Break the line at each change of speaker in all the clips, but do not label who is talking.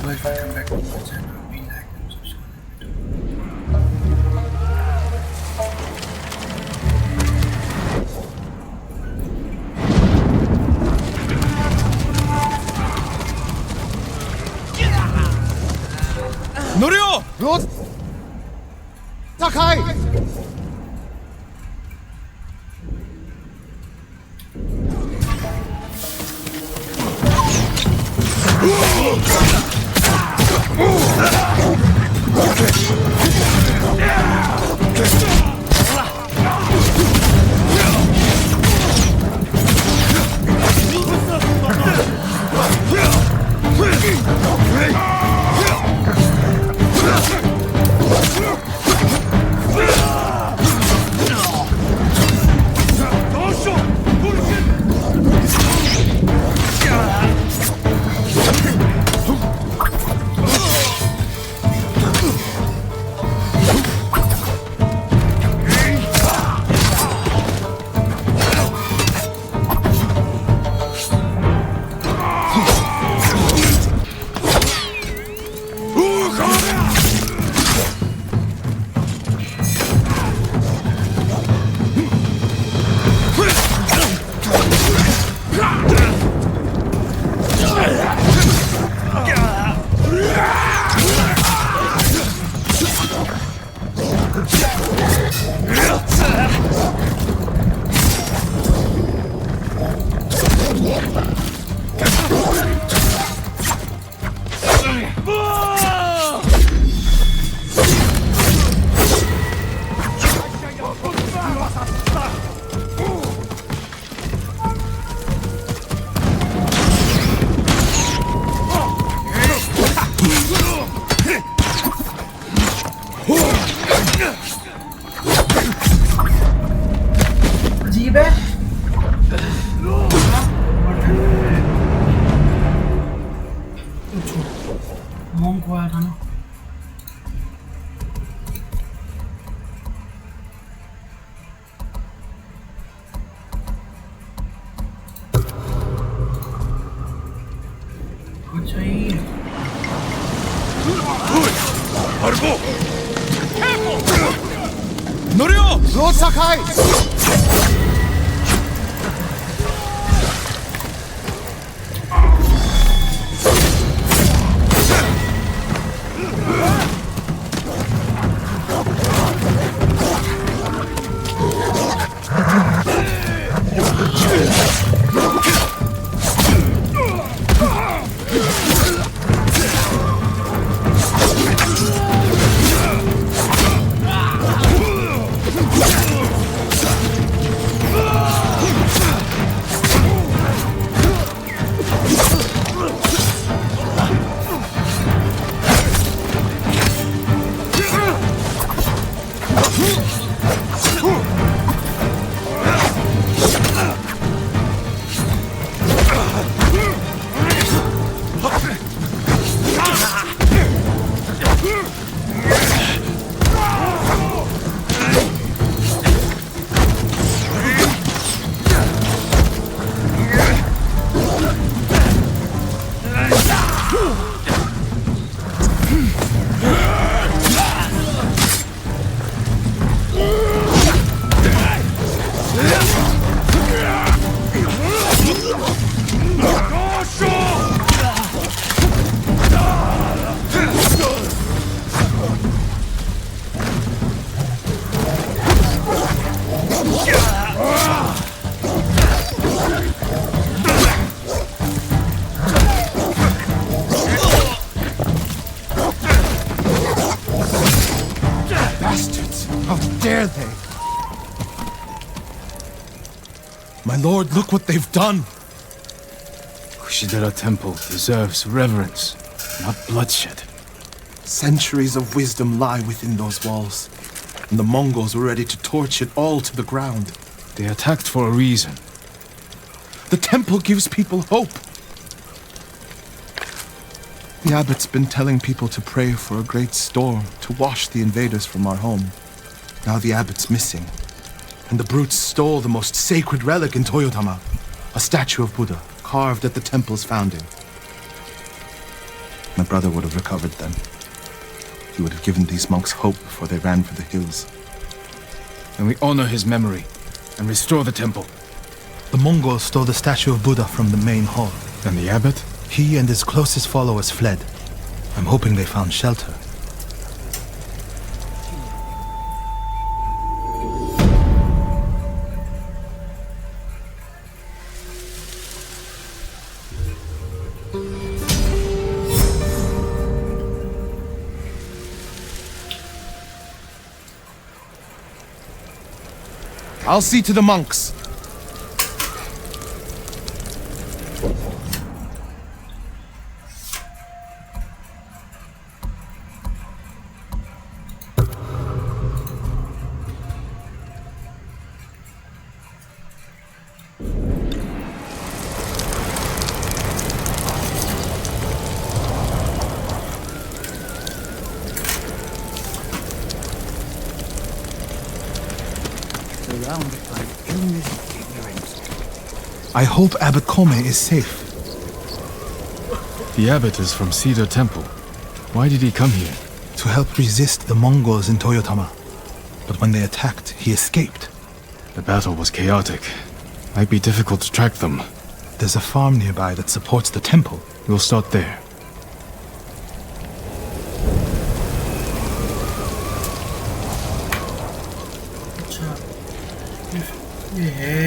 So if I come back to my channel, be like and subscribe.
노려!
롯! 사카이!
अजीब है मोम को आया था ना अच्छा ही
노려!
롯 사카이! How dare they?
My lord, look what they've done!
Kushidera Temple deserves reverence, not bloodshed.
Centuries of wisdom lie within those walls, and the Mongols were ready to torch it all to the ground.
They attacked for a reason.
The temple gives people hope. The abbot's been telling people to pray for a great storm to wash the invaders from our home. Now the abbot's missing, and the brutes stole the most sacred relic in Toyotama, a statue of Buddha carved at the temple's founding. My brother would have recovered them. He would have given these monks hope before they ran for the hills.
And we honor his memory and restore the temple.
The Mongols stole the statue of Buddha from the main hall.
And the abbot?
He and his closest followers fled. I'm hoping they found shelter.
I'll see to the monks.
Surrounded by illness and ignorance.
I hope Abbot Kome is safe.
The abbot is from Cedar Temple. Why did he come here?
To help resist the Mongols in Toyotama. But when they attacked, he escaped.
The battle was chaotic. Might be difficult to track them.
There's a farm nearby that supports the temple.
We'll start there.
अच्छा ये है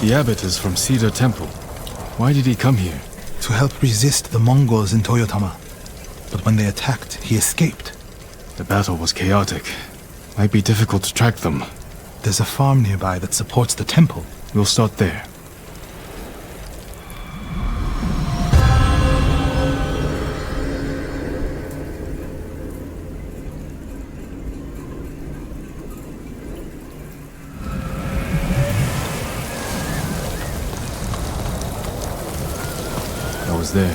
The abbot is from Cedar Temple. Why did he come here?
To help resist the Mongols in Toyotama. But when they attacked, he escaped.
The battle was chaotic. Might be difficult to track them.
There's a farm nearby that supports the temple.
We'll start there. I was there.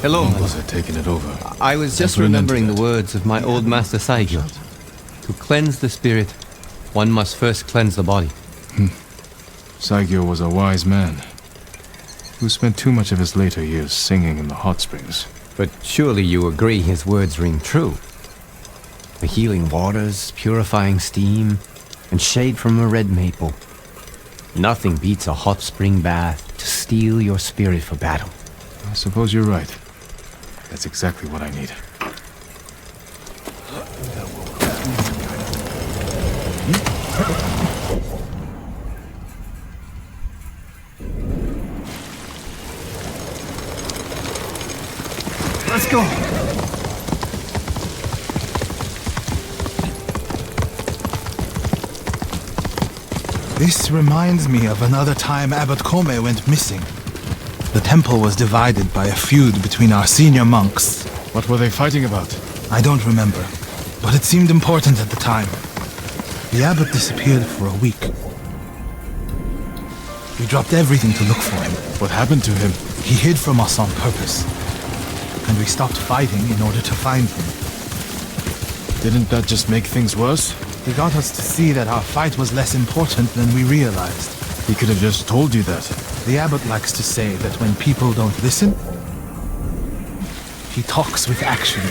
Hello.
Mongols had taken it over.
I was just
Put an end to
remembering the
that.
words of my old master Saigyo. To cleanse the spirit, one must first cleanse the body.
Saigyo was a wise man who spent too much of his later years singing in the hot springs.
But surely you agree his words ring true. The healing waters, purifying steam, and shade from a red maple. Nothing beats a hot spring bath to steel your spirit for battle.
I suppose you're right. That's exactly what I need.
Let's go.
This reminds me of another time Abbot Kome went missing. The temple was divided by a feud between our senior monks.
What were they fighting about?
I don't remember, but it seemed important at the time. The abbot disappeared for a week. We dropped everything to look for him.
What happened to him?
He hid from us on purpose. And we stopped fighting in order to find him.
Didn't that just make things worse?
He got us to see that our fight was less important than we realized.
He could have just told you that.
The abbot likes to say that when people don't listen, he talks with action.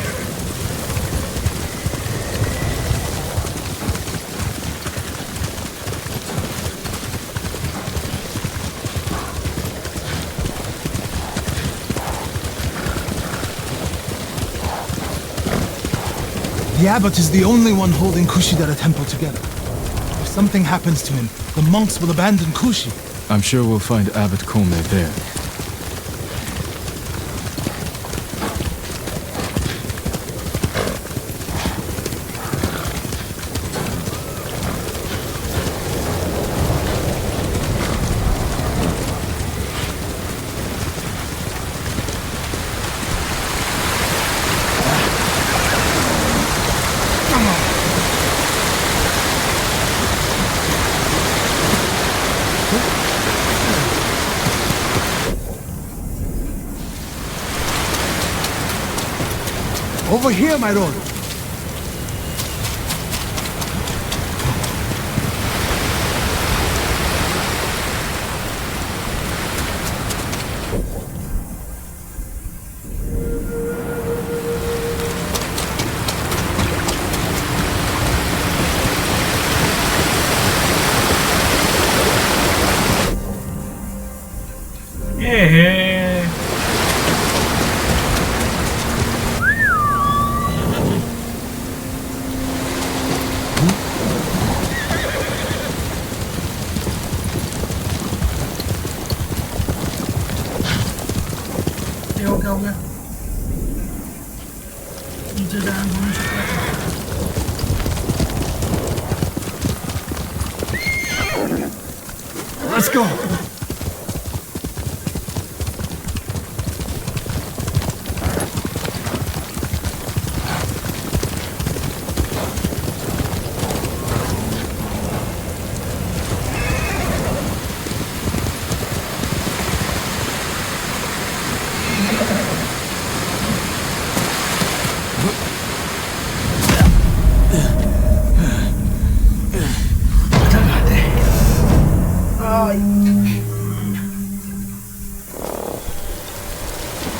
The abbot is the only one holding Kushidara Temple together. If something happens to him, the monks will abandon Kushi.
I'm sure we'll find Abbot Kome there.
Over here, my lord.
예. 오케이, 오케이. 이제 난 보는 Let's go.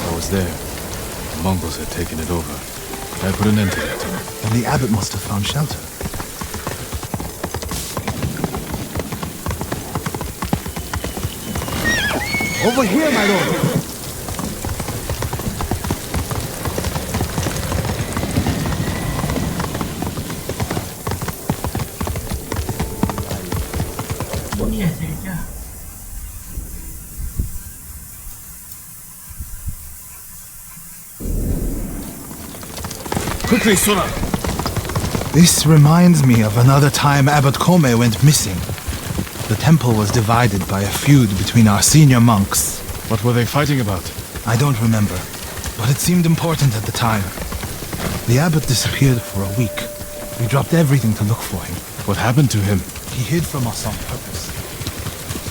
I was there. The Mongols had taken it over. I put an end to it.
Then the abbot must have found shelter. Over here, my lord.
뭐니 새끼야.
Quickly, Sura!
This reminds me of another time Abbot Kome went missing. The temple was divided by a feud between our senior monks.
What were they fighting about?
I don't remember, but it seemed important at the time. The abbot disappeared for a week. We dropped everything to look for him.
What happened to him?
He hid from us on purpose.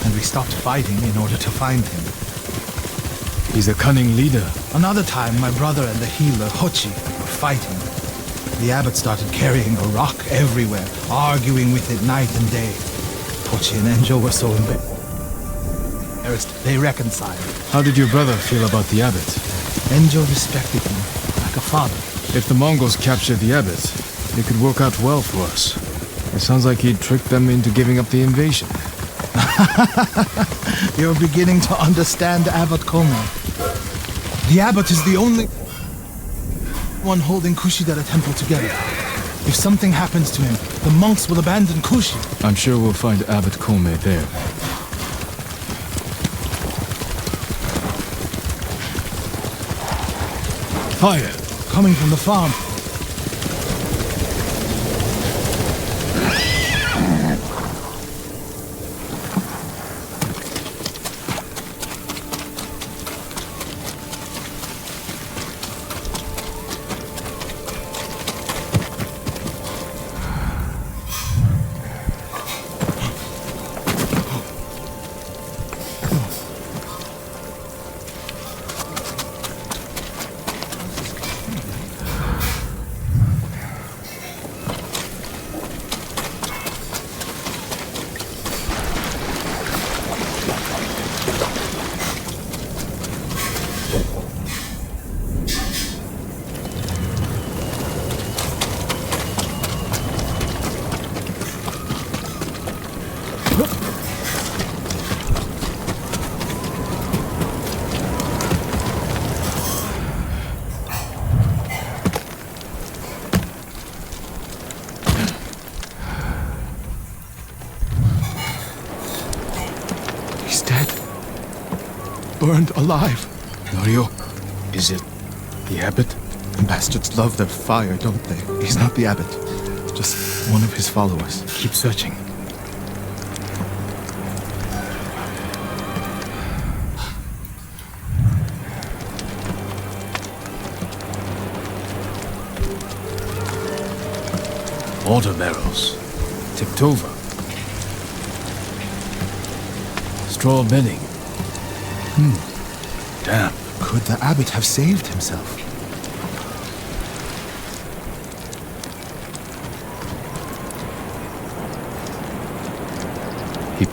And we stopped fighting in order to find him.
He's a cunning leader.
Another time, my brother and the healer, Hochi, were fighting. The abbot started carrying a rock everywhere, arguing with it night and day. Hochi and Enjo were so embarrassed. They reconciled.
How did your brother feel about the abbot?
Enjo respected him, like a father.
If the Mongols captured the abbot, it could work out well for us. It sounds like he tricked them into giving up the invasion.
You're beginning to understand Abbot Kome. The abbot is the only one holding Kushidara Temple together. If something happens to him, the monks will abandon Kushi.
I'm sure we'll find Abbot Kome there.
Fire!
Coming from the farm.
He's dead. Burned alive.
Norio, is it the abbot?
The bastards love their fire, don't they? He's not the abbot. Just one of his followers.
Keep searching. Water barrels. Tipped over. Straw bedding. Damn.
Could the abbot have saved himself?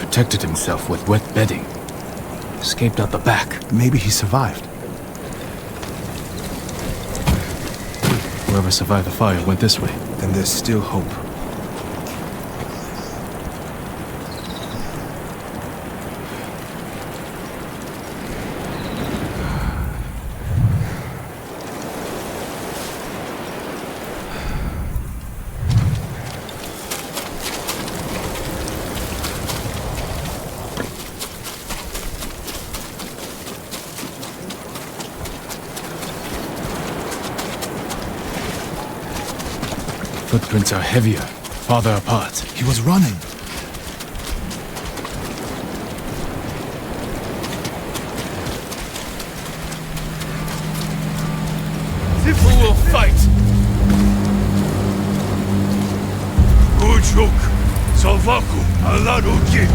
protected himself with wet bedding. Escaped out the back.
Maybe he survived.
Whoever survived the fire went this way.
Then there's still hope.
Footprints are heavier, farther apart.
He was running.
Who will fight? Ujuk, Salvaku, Alaruki.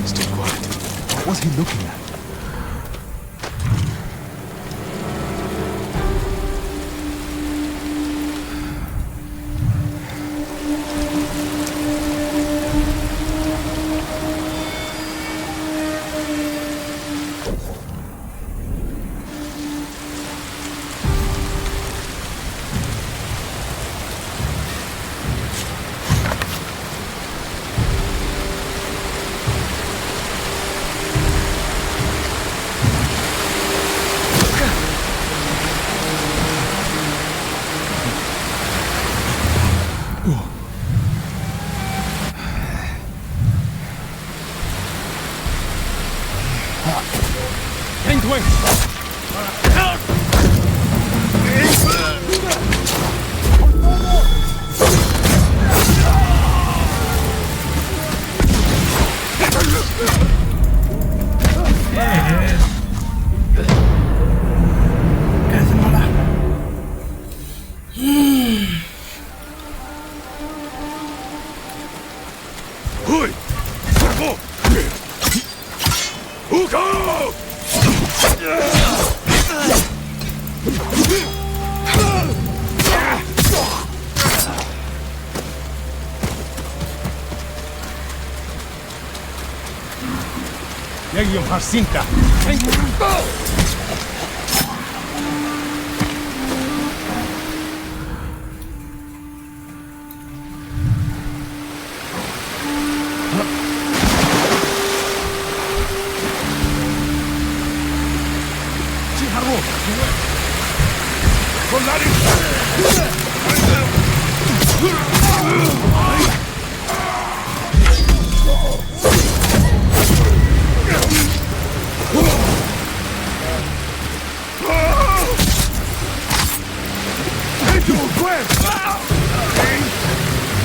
Stay quiet. What was he looking at?
Legium Harsinta.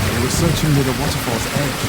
They were searching near the waterfall's edge.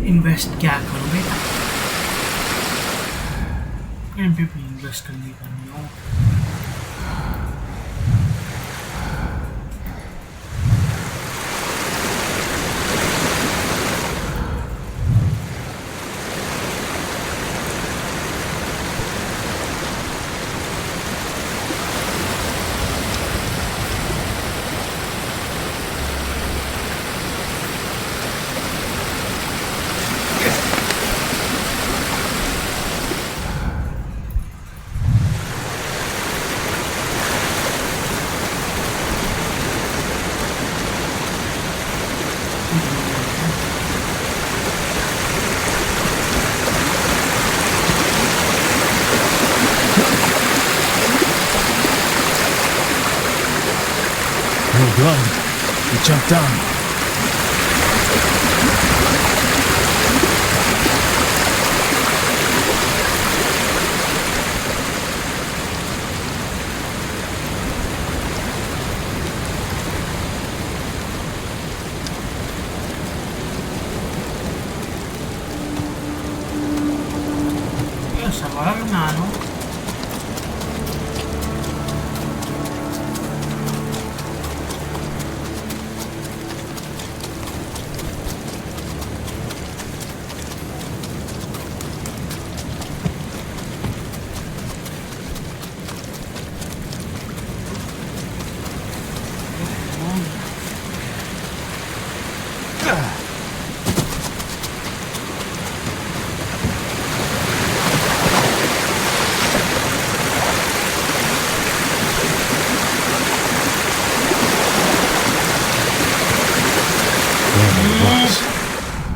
Invest क्या करोगे इन पे भी invest करनी हो
blood, we jumped down.
Io stavo alla mano.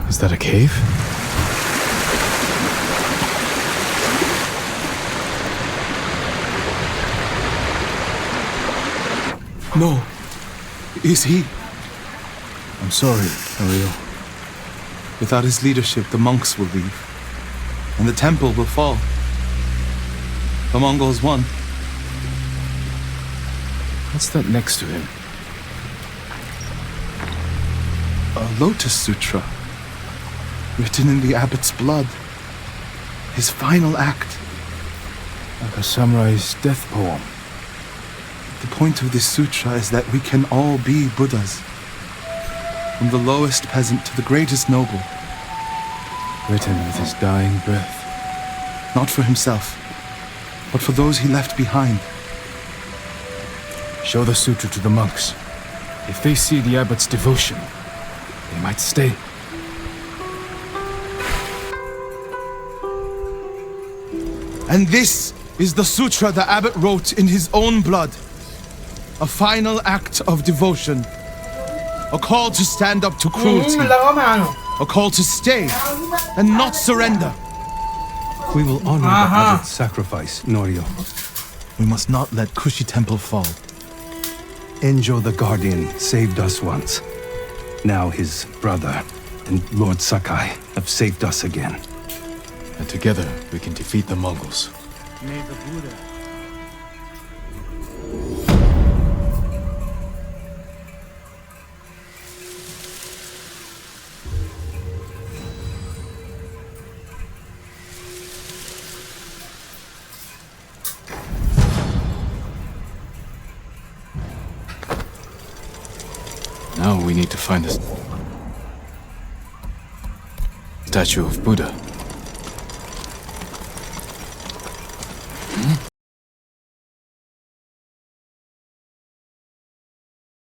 Is that a cave?
No. Is he?
I'm sorry, Ariel.
Without his leadership, the monks will leave. And the temple will fall. The Mongols won.
What's that next to him?
A Lotus Sutra. Written in the abbot's blood. His final act.
Like a samurai's death poem.
The point of this sutra is that we can all be Buddhas. From the lowest peasant to the greatest noble.
Written with his dying breath.
Not for himself, but for those he left behind.
Show the sutra to the monks. If they see the abbot's devotion, they might stay.
And this is the sutra the abbot wrote in his own blood. A final act of devotion. A call to stand up to cruelty.
La mano.
A call to stay and not surrender.
We will honor the abbot's sacrifice, Norio.
We must not let Kushi Temple fall.
Enjo the Guardian saved us once. Now his brother and Lord Sakai have saved us again.
And together we can defeat the Mongols.
May the Buddha.
Now we need to find the statue of Buddha.